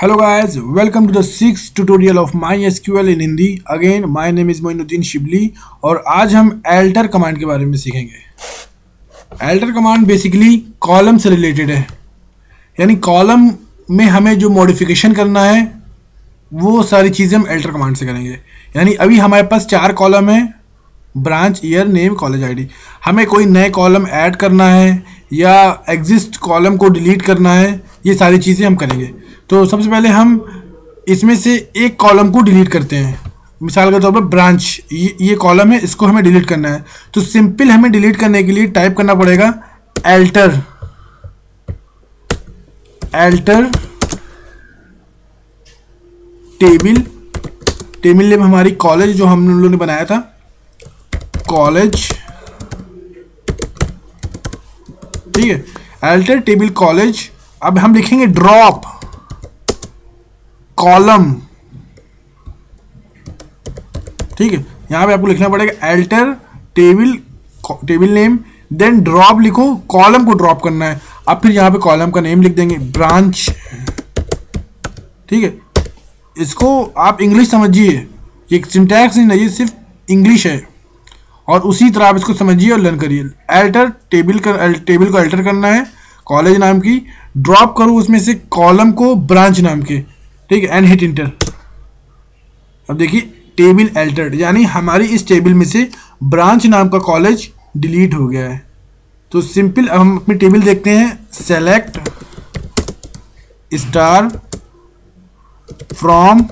Hello guys, welcome to the sixth tutorial of MySQL in Hindi. Again, my name is Moinuddin Shibli और आज हम alter command के बारे में सीखेंगे। alter कमांड बेसिकली कॉलम से रिलेटेड है, यानी कॉलम में हमें जो मॉडिफिकेशन करना है वो सारी चीज़ें हम alter कमांड से करेंगे। यानी अभी हमारे पास 4 कॉलम है, branch, year, name, college ID. हमें कोई नए कॉलम ऐड करना है या एग्जिस्ट कॉलम को डिलीट करना है, ये सारी चीज़ें हम करेंगे। तो सबसे पहले हम इसमें से एक कॉलम को डिलीट करते हैं। मिसाल के तौर पर ब्रांच, ये कॉलम है, इसको हमें डिलीट करना है। तो सिंपल हमें डिलीट करने के लिए टाइप करना पड़ेगा अल्टर टेबल नेम हमारी कॉलेज जो हम लोगों ने बनाया था, कॉलेज, ठीक है। Alter table college. अब हम लिखेंगे ड्रॉप कॉलम, ठीक है। यहां पे आपको लिखना पड़ेगा alter table name, then drop लिखो, कॉलम को ड्रॉप करना है। अब फिर यहां पे कॉलम का नेम लिख देंगे ब्रांच, ठीक है। इसको आप इंग्लिश समझिए, ये सिंटैक्स नहीं है, ये सिर्फ इंग्लिश है, और उसी तरह आप इसको समझिए और लर्न करिए। अल्टर टेबल को अल्टर करना है कॉलेज नाम की, ड्रॉप करो उसमें से कॉलम को ब्रांच नाम के, ठीक है, एंड हिट इंटर। अब देखिए टेबल अल्टर्ड, यानी हमारी इस टेबल में से ब्रांच नाम का कॉलेज डिलीट हो गया है। तो सिंपल अब हम अपनी टेबल देखते हैं, सेलेक्ट स्टार फ्रॉम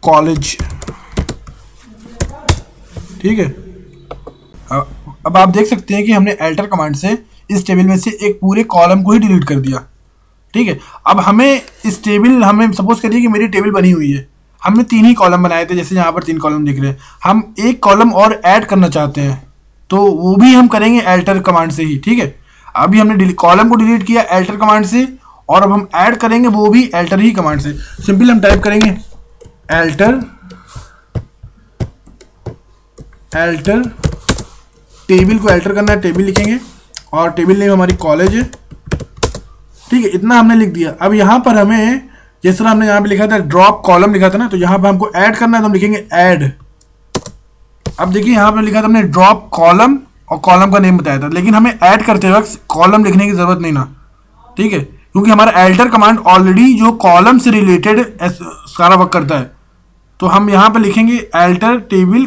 कॉलेज, ठीक है। अब आप देख सकते हैं कि हमने अल्टर कमांड से इस टेबल में से एक पूरे कॉलम को ही डिलीट कर दिया, ठीक है। अब हमें इस टेबल, हमें सपोज करिए कि मेरी टेबल बनी हुई है, हमने 3 ही कॉलम बनाए थे, जैसे यहाँ पर 3 कॉलम दिख रहे हैं। हम एक कॉलम और ऐड करना चाहते हैं, तो वो भी हम करेंगे अल्टर कमांड से ही, ठीक है। अभी हमने कॉलम को डिलीट किया अल्टर कमांड से, और अब हम ऐड करेंगे वो भी अल्टर ही कमांड से। सिंपल हम टाइप करेंगे अल्टर टेबल को अल्टर करना है, टेबल लिखेंगे, और टेबल नेम हमारी कॉलेज है, ठीक है। इतना हमने लिख दिया। अब यहाँ पर हमें, जिस तरह हमने यहाँ पे लिखा था ड्रॉप कॉलम लिखा था ना, तो यहाँ पर हमको ऐड करना है, तो हम लिखेंगे ऐड। अब देखिए यहाँ पर लिखा था हमने ड्रॉप कॉलम, और कॉलम का नेम बताया था, लेकिन हमें ऐड करते वक्त कॉलम लिखने की जरूरत नहीं ना, ठीक है, क्योंकि हमारा अल्टर कमांड ऑलरेडी जो कॉलम से रिलेटेड सारा वर्क करता है। तो हम यहाँ पर लिखेंगे अल्टर टेबल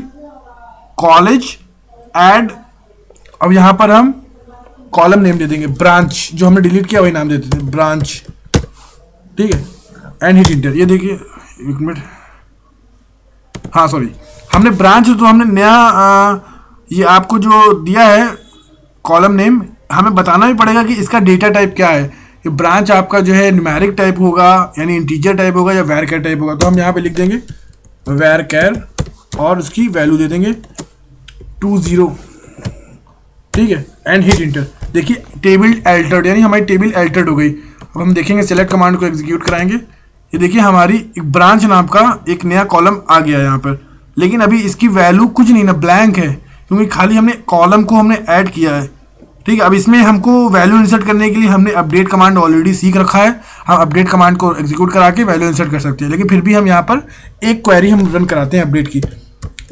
कॉलेज ऐड। अब यहाँ पर हम कॉलम नेम दे देंगे ब्रांच, जो हमने डिलीट किया वही नाम दे देते हैं ब्रांच, ठीक है, एंड हिट इंटर। ये देखिए, एक मिनट, हाँ सॉरी, हमने ब्रांच, तो हमने नया ये आपको जो दिया है कॉलम नेम, हमें बताना भी पड़ेगा कि इसका डेटा टाइप क्या है। ये ब्रांच आपका जो है न्यूमेरिक टाइप होगा, यानी इंटीजर टाइप होगा, या वैरकैर टाइप होगा। तो हम यहाँ पे लिख देंगे वैरकैर, और उसकी वैल्यू दे देंगे 20, ठीक है, एंड हिट इंटर। देखिए टेबल अल्टर्ड, यानी हमारी टेबल अल्टर्ड हो गई। अब हम देखेंगे, सेलेक्ट कमांड को एग्जीक्यूट कराएंगे, ये देखिए हमारी एक ब्रांच नाम का एक नया कॉलम आ गया यहाँ पर, लेकिन अभी इसकी वैल्यू कुछ नहीं ना, ब्लैंक है, क्योंकि खाली हमने कॉलम को हमने ऐड किया है, ठीक है। अब इसमें हमको वैल्यू इंसर्ट करने के लिए हमने अपडेट कमांड ऑलरेडी सीख रखा है, हम अपडेट कमांड को एग्जीक्यूट करा के वैल्यू इंसर्ट कर सकते हैं, लेकिन फिर भी हम यहाँ पर एक क्वेरी हम रन कराते हैं अपडेट की।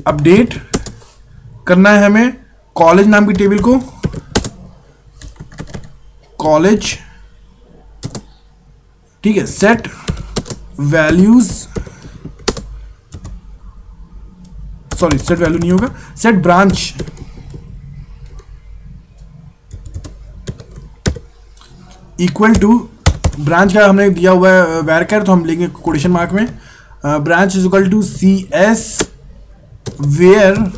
अपडेट करना है हमें कॉलेज नाम की टेबल को, कॉलेज, ठीक है, set values, sorry set value नहीं होगा, set branch equal to, branch का हमने दिया हुआ है वैरकैर, तो हम लेंगे कोटेशन मार्क में, branch is equal to CS where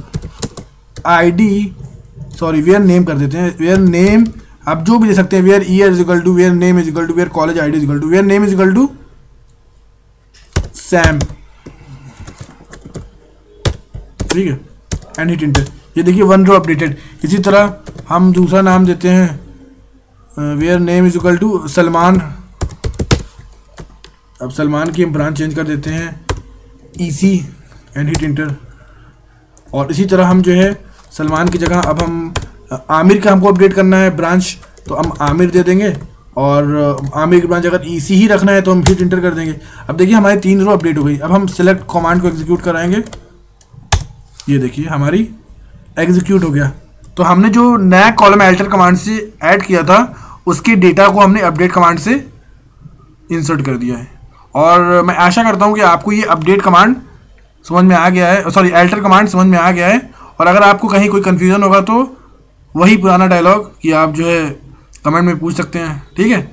ID, sorry where name कर देते हैं, वेयर नेम आप जो भी दे सकते हैं, where year is equal to, where name is equal to, where college ID is equal to, where name is equal to Sam, ठीक है, एंड हिट इंटर। ये देखिए 1 रो अपडेटेड। इसी तरह हम दूसरा नाम देते हैं, where name is equal to Salman. अब सलमान की हम ब्रांच चेंज कर देते हैं EC, एंड हिट इंटर। और इसी तरह हम जो है सलमान की जगह अब हम आमिर का हमको अपडेट करना है ब्रांच, तो हम आमिर दे देंगे और आगे के ब्रांच अगर ईसी ही रखना है तो हम फिर इंटर कर देंगे। अब देखिए हमारी 3 रो अपडेट हो गई। अब हम सेलेक्ट कमांड को एग्जीक्यूट कराएंगे, ये देखिए हमारी एग्जीक्यूट हो गया। तो हमने जो नया कॉलम अल्टर कमांड से ऐड किया था उसके डेटा को हमने अपडेट कमांड से इंसर्ट कर दिया है। और मैं आशा करता हूँ कि आपको ये अपडेट कमांड समझ में आ गया है, सॉरी अल्टर कमांड समझ में आ गया है। और अगर आपको कहीं कोई कन्फ्यूज़न होगा तो वही पुराना डायलॉग कि आप जो है कमेंट में पूछ सकते हैं, ठीक है।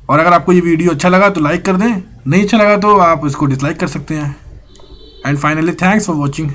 और अगर आपको ये वीडियो अच्छा लगा तो लाइक कर दें, नहीं अच्छा लगा तो आप इसको डिसलाइक कर सकते हैं। And finally thanks for watching.